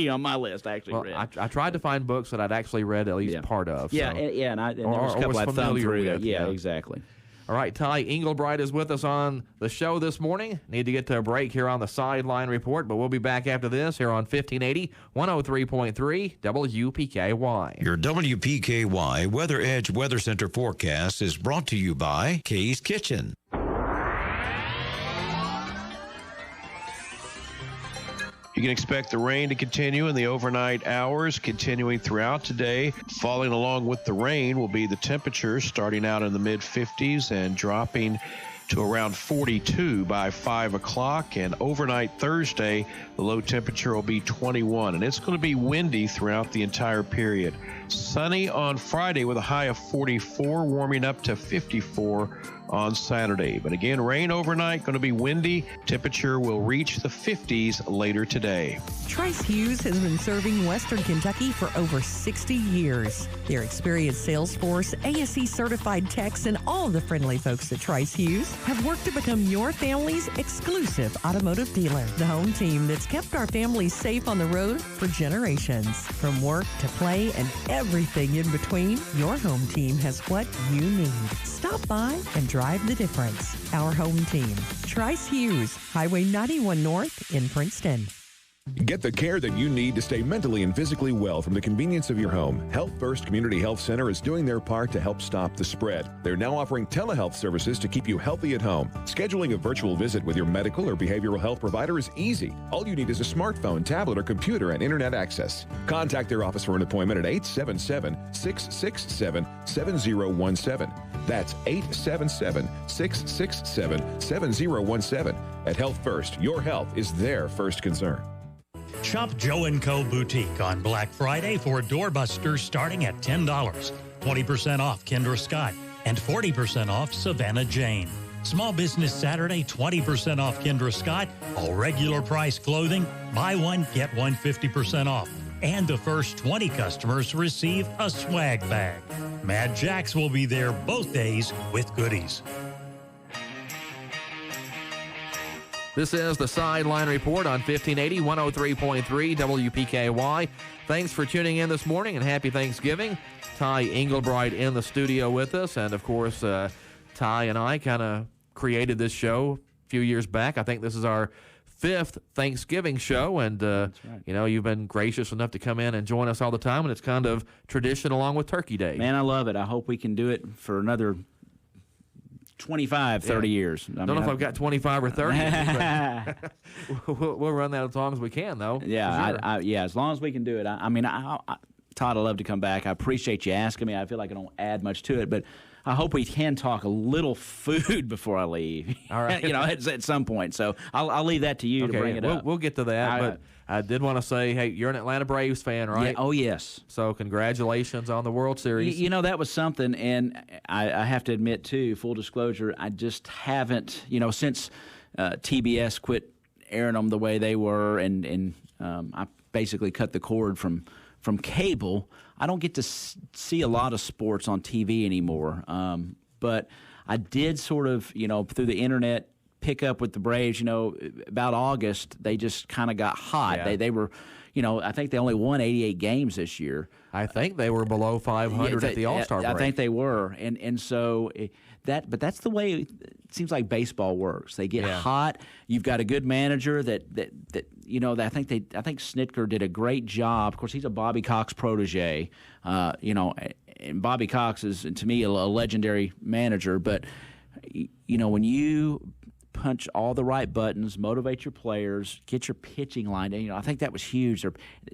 on my list I actually read. I tried to find books that I'd actually read at least part of. Yeah, so. and there was a couple I thumbed through that. Yeah, exactly. All right, Ty Engelbright is with us on the show this morning. Need to get to a break here on the Sideline Report, but we'll be back after this here on 1580, 103.3 WPKY. Your WPKY Weather Edge Weather Center forecast is brought to you by Kay's Kitchen. You can expect the rain to continue in the overnight hours, continuing throughout today. Falling along with the rain will be the temperatures starting out in the mid-50s and dropping to around 42 by 5 o'clock. And overnight Thursday, the low temperature will be 21. And it's going to be windy throughout the entire period. Sunny on Friday with a high of 44, warming up to 54 on Saturday. But again, rain overnight, going to be windy. Temperature will reach the 50s later today. Trice Hughes has been serving Western Kentucky for over 60 years. Their experienced sales force, ASE certified techs, and all the friendly folks at Trice Hughes have worked to become your family's exclusive automotive dealer. The home team that's kept our families safe on the road for generations. From work to play and everything in between, your home team has what you need. Stop by and drive the difference. Our home team, Trice Hughes, Highway 91 North in Princeton. Get the care that you need to stay mentally and physically well from the convenience of your home. Health First Community Health Center is doing their part to help stop the spread. They're now offering telehealth services to keep you healthy at home. Scheduling a virtual visit with your medical or behavioral health provider is easy. All you need is a smartphone, tablet, or computer and internet access. Contact their office for an appointment at 877-667-7017. That's 877-667-7017. At Health First, your health is their first concern. Shop Joe & Co. Boutique on Black Friday for doorbusters starting at $10. 20% off Kendra Scott and 40% off Savannah Jane. Small Business Saturday, 20% off Kendra Scott. All regular price clothing, buy one, get one 50% off. And the first 20 customers receive a swag bag. Mad Jacks will be there both days with goodies. This is the Sideline Report on 1580, 103.3 WPKY. Thanks for tuning in this morning and happy Thanksgiving. Ty Engelbright in the studio with us. And, of course, Ty and I kind of created this show a few years back. I think this is our 5th Thanksgiving show. And, you know, you've been gracious enough to come in and join us all the time. And it's kind of tradition along with Turkey Day. Man, I love it. I hope we can do it for another 25, 30 years. I don't know if I've got 25 or 30. But we'll run that as long as we can, though. Yeah, sure. As long as we can do it. Todd, I'd love to come back. I appreciate you asking me. I feel like I don't add much to it, but I hope we can talk a little food before I leave. All right. At some point. So I'll leave that to you to bring it up. We'll get to that, but I did want to say, hey, you're an Atlanta Braves fan, right? Yeah, oh, yes. So congratulations on the World Series. That was something, and I have to admit, too, full disclosure, I just haven't, since TBS quit airing them the way they were, and I basically cut the cord from cable, I don't get to see a lot of sports on TV anymore. But I did sort of, through the internet, pick up with the Braves. About August, they just kind of got hot. Yeah. They were, I think they only won 88 games this year. I think they were below 500 at the All-Star break. I think they were, and so but that's the way it seems like baseball works. They get hot. You've got a good manager that I think Snitker did a great job. Of course, he's a Bobby Cox protege. And Bobby Cox is, to me, a legendary manager. But when you punch all the right buttons, motivate your players, get your pitching line. I think that was huge.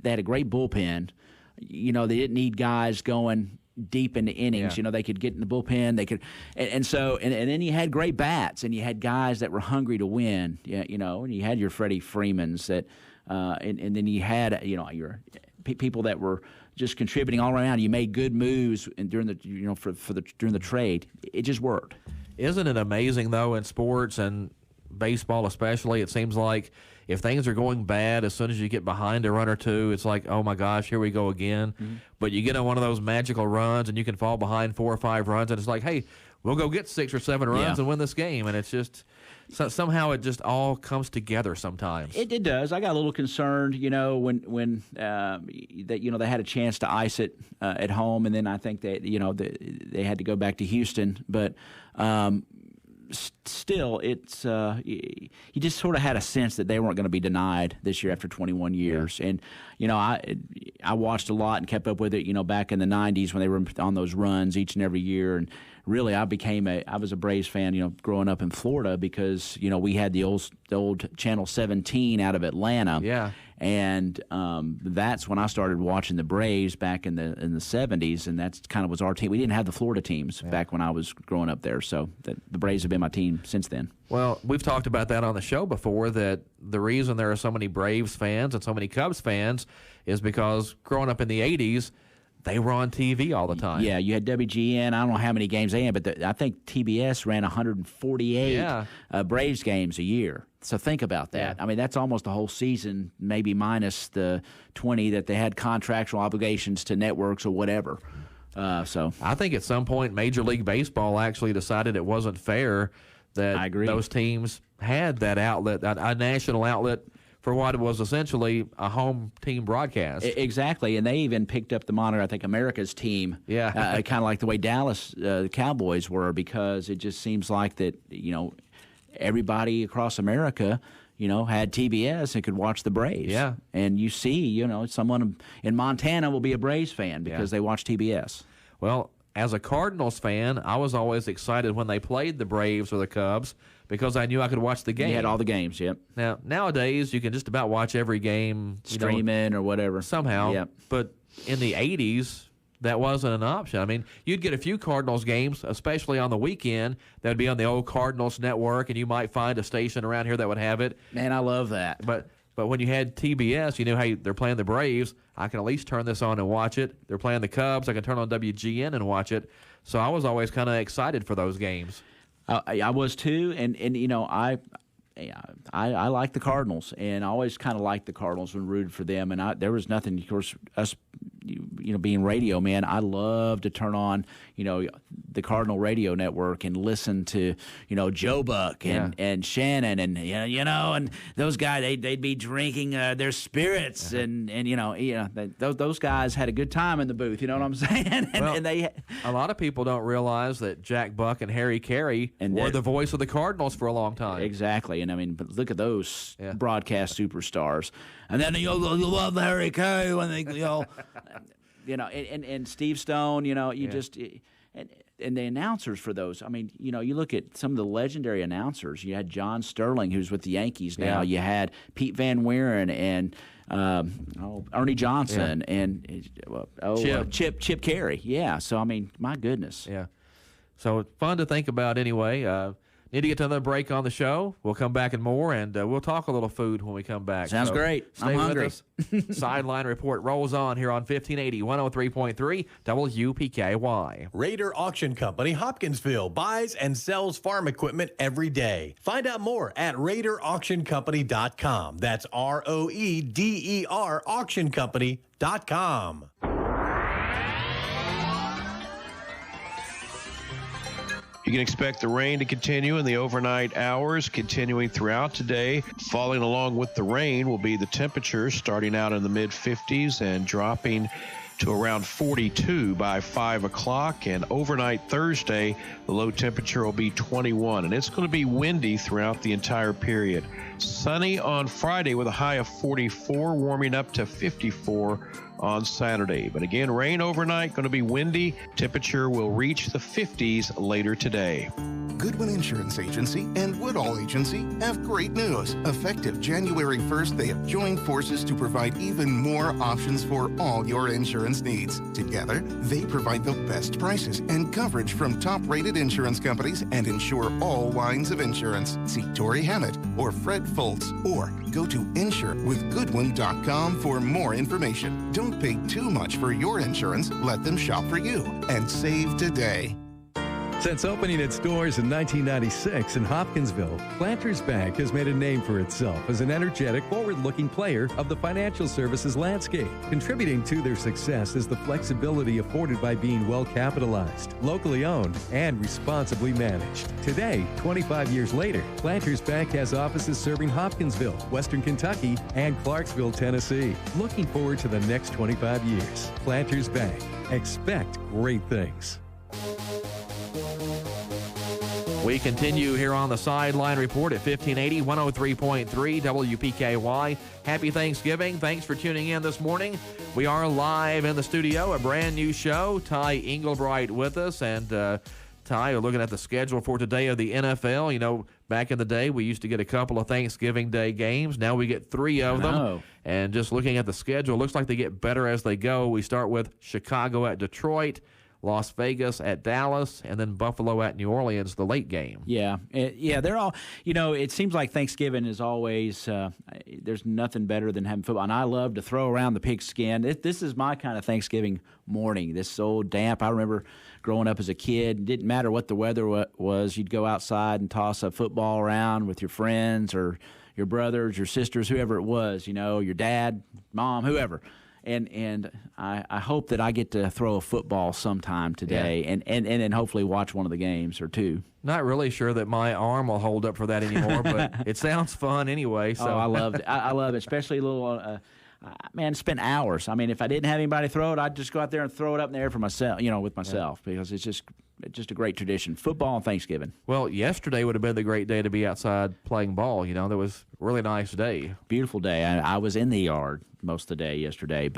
They had a great bullpen. they didn't need guys going deep into innings. Yeah. They could get in the bullpen. They could, and then you had great bats, and you had guys that were hungry to win. And you had your Freddie Freemans that, and then you had your people that were just contributing all around. You made good moves during the during the trade. It just worked. Isn't it amazing though in sports and baseball especially? It seems like if things are going bad, as soon as you get behind a run or two, it's like, oh my gosh, here we go again. Mm-hmm. But you get on one of those magical runs and you can fall behind 4 or 5 runs, and it's like, hey, we'll go get 6 or 7 runs and win this game. And it's just somehow it just all comes together sometimes. It does. I got a little concerned, when they had a chance to ice it at home, and then I think that they had to go back to Houston, but. Still, it's you just sort of had a sense that they weren't going to be denied this year after 21 years. Yeah. And I watched a lot and kept up with it. Back in the 90s when they were on those runs each and every year. And really, I was a Braves fan. Growing up in Florida because we had the old Channel 17 out of Atlanta. Yeah. And that's when I started watching the Braves back in the 70s, and that's kind of was our team. We didn't have the Florida teams back when I was growing up there, so the Braves have been my team since then. Well, we've talked about that on the show before, that the reason there are so many Braves fans and so many Cubs fans is because growing up in the 80s, they were on TV all the time. Yeah, you had WGN. I don't know how many games they had, but I think TBS ran 148 Braves games a year. So think about that. Yeah. I mean, that's almost a whole season, maybe minus the 20 that they had contractual obligations to networks or whatever. So I think at some point Major League Baseball actually decided it wasn't fair that those teams had that outlet, a national outlet, for what was essentially a home team broadcast. Exactly, and they even picked up the moniker, I think, America's team, kind of like the way Dallas Cowboys were, because it just seems like that, everybody across America, had TBS and could watch the Braves. Yeah. And you see, someone in Montana will be a Braves fan because they watch TBS. Well, as a Cardinals fan, I was always excited when they played the Braves or the Cubs because I knew I could watch the game. You had all the games, yep. Now, nowadays, you can just about watch every game. Streaming or whatever. Somehow. Yep. But in the 80s, that wasn't an option. I mean, you'd get a few Cardinals games, especially on the weekend, that would be on the old Cardinals network, and you might find a station around here that would have it. Man, I love that. But when you had TBS, you knew, hey, they're playing the Braves. I can at least turn this on and watch it. They're playing the Cubs. I can turn on WGN and watch it. So I was always kind of excited for those games. I was too, and I like the Cardinals, and I always kind of liked the Cardinals and rooted for them. And there was nothing, of course, us, being radio, man, I love to turn on, the Cardinal radio network and listen to, Joe Buck and Shannon and, and those guys, they'd be drinking their spirits and those guys had a good time in the booth, you know what I'm saying? and a lot of people don't realize that Jack Buck and Harry Carey were the voice of the Cardinals for a long time. Exactly. And I mean, but look at those broadcast superstars. And then you love Harry Carey when they and Steve Stone, just and the announcers for those. I mean, you look at some of the legendary announcers. You had John Sterling, who's with the Yankees now. You had Pete Van Wieren and Ernie Johnson and Chip Carey. Yeah. So I mean, my goodness. Yeah. So fun to think about anyway. Need to get to another break on the show. We'll come back and more, and we'll talk a little food when we come back. Sounds great. Stay I'm hungry. with us. Sideline Report rolls on here on 1580, 103.3 WPKY. Raider Auction Company, Hopkinsville, buys and sells farm equipment every day. Find out more at RaiderAuctionCompany.com. That's ROEDER AuctionCompany.com. You can expect the rain to continue in the overnight hours, continuing throughout today. Falling along with the rain will be the temperatures starting out in the mid-50s and dropping to around 42 by 5 o'clock. And overnight Thursday, the low temperature will be 21. And it's going to be windy throughout the entire period. Sunny on Friday with a high of 44, warming up to 54 on Saturday. But again, rain overnight, going to be windy. Temperature will reach the 50s later today. Goodwin Insurance Agency and Woodall Agency have great news. Effective January 1st, they have joined forces to provide even more options for all your insurance insurance needs. Together, they provide the best prices and coverage from top-rated insurance companies and insure all lines of insurance. See Tori Hammett or Fred Foltz, or go to insurewithgoodwin.com for more information. Don't pay too much for your insurance. Let them shop for you and save today. Since opening its doors in 1996 in Hopkinsville, Planters Bank has made a name for itself as an energetic, forward-looking player of the financial services landscape. Contributing to their success is the flexibility afforded by being well-capitalized, locally owned, and responsibly managed. Today, 25 years later, Planters Bank has offices serving Hopkinsville, Western Kentucky, and Clarksville, Tennessee. Looking forward to the next 25 years. Planters Bank. Expect great things. We continue here on the Sideline Report at 1580, 103.3 WPKY. Happy Thanksgiving. Thanks for tuning in this morning. We are live in the studio, a brand new show. Ty Englebright with us. And Ty, you're looking at the schedule for today of the NFL. You know, back in the day, we used to get a couple of Thanksgiving Day games. Now we get 3 of them. And just looking at the schedule, looks like they get better as they go. We start with Chicago at Detroit, Las Vegas at Dallas, and then Buffalo at New Orleans, the late game. Yeah, they're all, you know, it seems like Thanksgiving is always, there's nothing better than having football. And I love to throw around the pigskin. This is my kind of Thanksgiving morning. This is so damp. I remember growing up as a kid, it didn't matter what the weather was. You'd go outside and toss a football around with your friends or your brothers, your sisters, whoever it was, you know, your dad, mom, whoever. And I hope that I get to throw a football sometime today and hopefully watch one of the games or two. Not really sure that my arm will hold up for that anymore, but it sounds fun anyway. So I love it. I love it, especially a little man, spend hours. I mean, if I didn't have anybody throw it, I'd just go out there and throw it up in the air for myself, you know, with myself, because it's just a great tradition. Football on Thanksgiving. Well, yesterday would have been the great day to be outside playing ball. You know, that was a really nice day. Beautiful day. I was in the yard most of the day yesterday,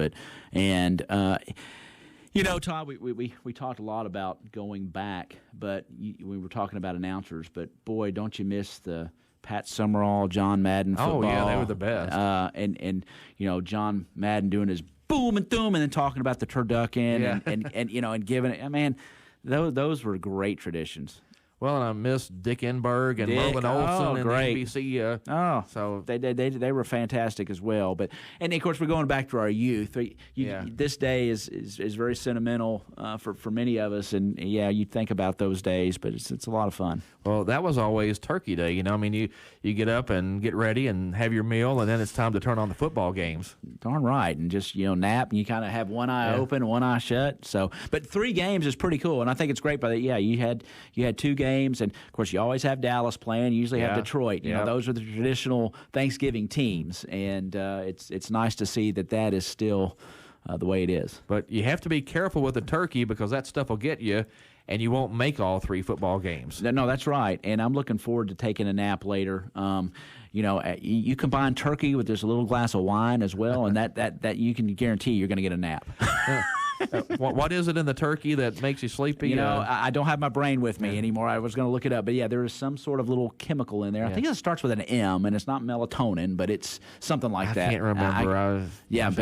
you know, Todd, we talked a lot about going back, but we were talking about announcers, but boy, don't you miss the Pat Summerall, John Madden football. Oh, yeah, they were the best. And you know, John Madden doing his boom and thum and then talking about the turducken and you know, and giving it. Man, those were great traditions. Well, and I miss Dick Enberg and Merlin Olsen and NBC. So they were fantastic as well. But and of course we're going back to our youth. This day is very sentimental for many of us, and you think about those days, but it's a lot of fun. Well, that was always Turkey Day. You know, I mean, you get up and get ready and have your meal, and then it's time to turn on the football games. Darn right, and just nap, and you kind of have one eye open, one eye shut. So, but 3 games is pretty cool, and I think it's great. You had 2 games, and of course you always have Dallas playing. You usually have Detroit. You know, those are the traditional Thanksgiving teams, and it's nice to see that is still the way it is. But you have to be careful with the turkey because that stuff will get you, and you won't make all 3 football games. No, that's right. And I'm looking forward to taking a nap later. You know, you combine turkey with just a little glass of wine as well, and that you can guarantee you're going to get a nap. What is it in the turkey that makes you sleepy? You know, I don't have my brain with me anymore. I was going to look it up. But, there is some sort of little chemical in there. I think it starts with an M, and it's not melatonin, but it's something like that. I can't remember. I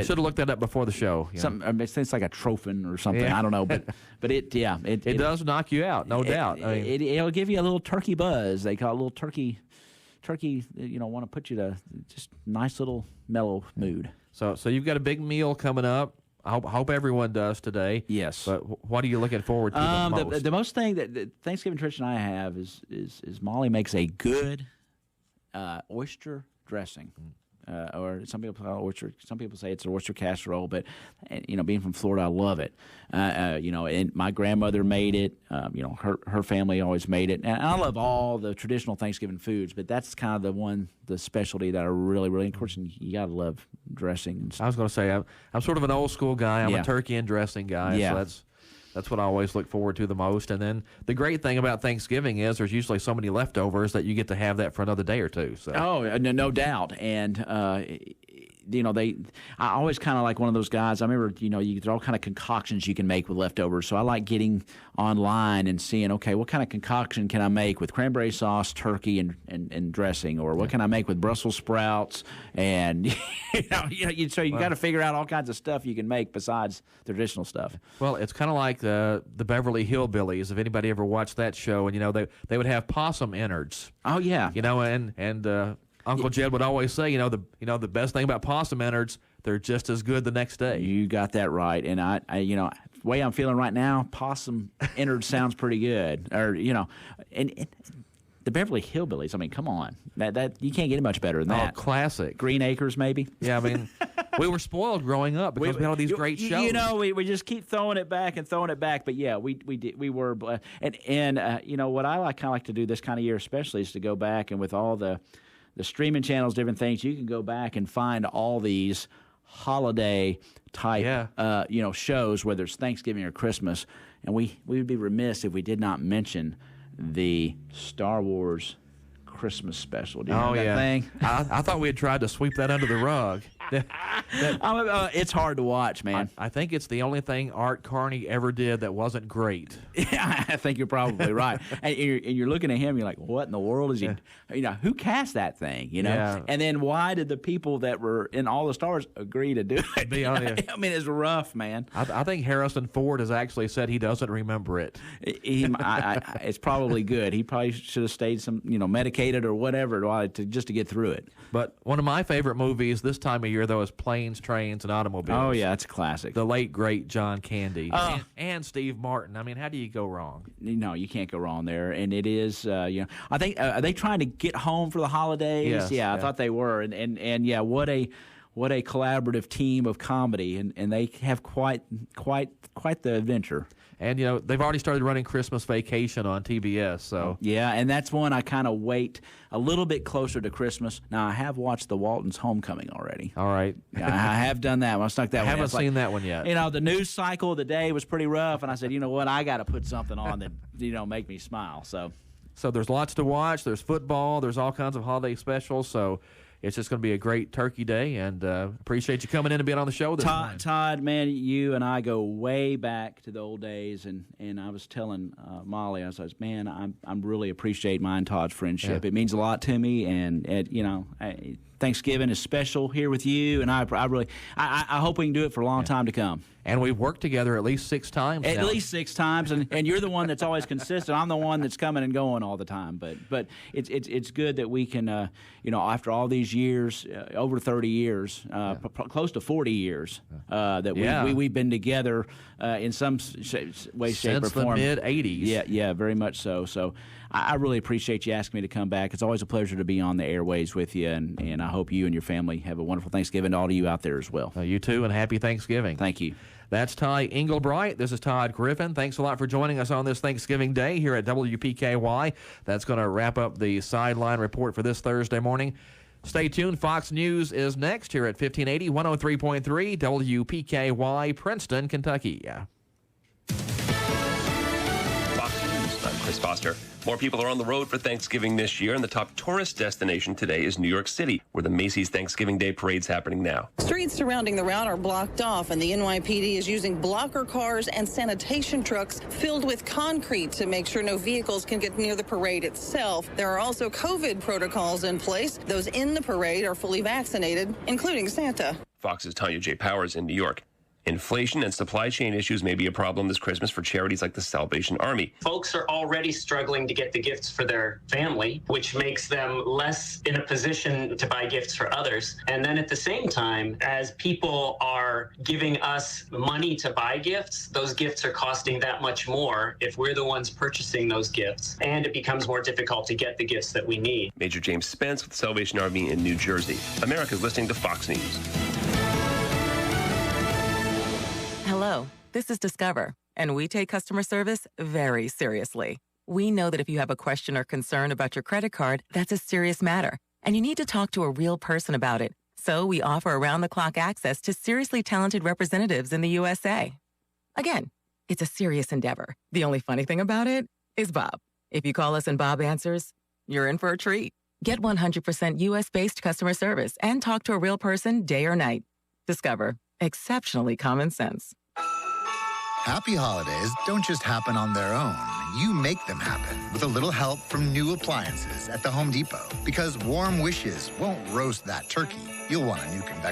should have looked that up before the show. It's like a trophin or something. I don't know. But it does knock you out, no doubt. It'll give you a little turkey buzz. They call it a little turkey, want to put you to just nice little mellow mood. So you've got a big meal coming up. I hope everyone does today. Yes. But what are you looking forward to the most? The most thing the Thanksgiving tradition I have is Molly makes a good oyster dressing. Or some people call it oyster. Some people say it's an oyster casserole, but being from Florida, I love it. And my grandmother made it. Her family always made it, and I love all the traditional Thanksgiving foods. But that's kind of the specialty that I really, really. Of course, you gotta love dressing. And stuff. I was going to say I'm sort of an old school guy. I'm a turkey and dressing guy. Yeah. So that's what I always look forward to the most. And then the great thing about Thanksgiving is there's usually so many leftovers that you get to have that for another day or two. So. Oh, no doubt. And, I always kind of like one of those guys. I remember, there are all kind of concoctions you can make with leftovers. So I like getting online and seeing, okay, what kind of concoction can I make with cranberry sauce, turkey, and dressing, or what can I make with Brussels sprouts? And so you got to figure out all kinds of stuff you can make besides the traditional stuff. Well, it's kind of like the Beverly Hillbillies. If anybody ever watched that show, and they would have possum innards. Oh yeah, and Uncle Jed would always say, the best thing about possum innards, they're just as good the next day. You got that right. And I the way I'm feeling right now, possum innards sounds pretty good. Or and the Beverly Hillbillies. I mean, come on, that you can't get it much better than that. Oh, classic. Green Acres, maybe. Yeah, I mean, we were spoiled growing up because we had all these great shows. We just keep throwing it back and throwing it back. But yeah, we were, and what I kind of like to do this kind of year especially is to go back and with all the streaming channels, different things, you can go back and find all these holiday type shows, whether it's Thanksgiving or Christmas. And we would be remiss if we did not mention the Star Wars Christmas special. Do you know that thing? I thought we had tried to sweep that under the rug. It's hard to watch, man. I think it's the only thing Art Carney ever did that wasn't great. Yeah, I think you're probably right. And you're looking at him, you're like, what in the world is he? Who cast that thing? Yeah. And then why did the people that were in all the stars agree to do it? I mean, it's rough, man. I think Harrison Ford has actually said he doesn't remember it. It's probably good. He probably should have stayed medicated or whatever just to get through it. But one of my favorite movies this time of year, though, is Planes, Trains, and Automobiles. Oh, yeah, it's a classic. The late, great John Candy and Steve Martin. I mean, how do you go wrong? No, you can't go wrong there. And it is, I think, are they trying to get home for the holidays? Yes, I thought they were. And what a collaborative team of comedy. And they have quite the adventure. And, they've already started running Christmas Vacation on TBS. So yeah, and that's one I kind of wait a little bit closer to Christmas. Now, I have watched The Waltons' Homecoming already. All right. I have done that one. I snuck that one. I haven't seen that one yet. The news cycle of the day was pretty rough, and I said, you know what, I got to put something on that, make me smile. So there's lots to watch. There's football. There's all kinds of holiday specials. So it's just going to be a great turkey day, and appreciate you coming in and being on the show this morning. Todd, man, you and I go way back to the old days, and I was telling Molly, I was man, I'm really appreciate mine and Todd's friendship. Yeah. It means a lot to me, and Thanksgiving is special here with you, and I hope we can do it for a long time to come. And we've worked together at least 6 times At now. least 6 times, and you're the one that's always consistent. I'm the one that's coming and going all the time. But it's good that we can, after all these years, over 30 years, close to 40 years, that we've been together in some way, shape, or form. Since the mid-'80s. Yeah, very much so. So I really appreciate you asking me to come back. It's always a pleasure to be on the airways with you, and I hope you and your family have a wonderful Thanksgiving to all of you out there as well. You too, and happy Thanksgiving. Thank you. That's Ty Engelbright. This is Todd Griffin. Thanks a lot for joining us on this Thanksgiving Day here at WPKY. That's going to wrap up the Sideline Report for this Thursday morning. Stay tuned. Fox News is next here at 1580, 103.3 WPKY, Princeton, Kentucky. Fox News, I'm Chris Foster. More people are on the road for Thanksgiving this year, and the top tourist destination today is New York City, where the Macy's Thanksgiving Day Parade's happening now. Streets surrounding the route are blocked off, and the NYPD is using blocker cars and sanitation trucks filled with concrete to make sure no vehicles can get near the parade itself. There are also COVID protocols in place. Those in the parade are fully vaccinated, including Santa. Fox's Tanya J. Powers in New York. Inflation and supply chain issues may be a problem this Christmas for charities like the Salvation Army. Folks are already struggling to get the gifts for their family, which makes them less in a position to buy gifts for others. And then at the same time, as people are giving us money to buy gifts, those gifts are costing that much more if we're the ones purchasing those gifts. And it becomes more difficult to get the gifts that we need. Major James Spence with the Salvation Army in New Jersey. America's listening to Fox News. Hello, this is Discover, and we take customer service very seriously. We know that if you have a question or concern about your credit card, that's a serious matter, and you need to talk to a real person about it. So we offer around-the-clock access to seriously talented representatives in the USA. Again, it's a serious endeavor. The only funny thing about it is Bob. If you call us and Bob answers, you're in for a treat. Get 100% U.S.-based customer service and talk to a real person day or night. Discover. Exceptionally common sense. Happy holidays don't just happen on their own. You make them happen with a little help from new appliances at the Home Depot. Because warm wishes won't roast that turkey. You'll want a new convection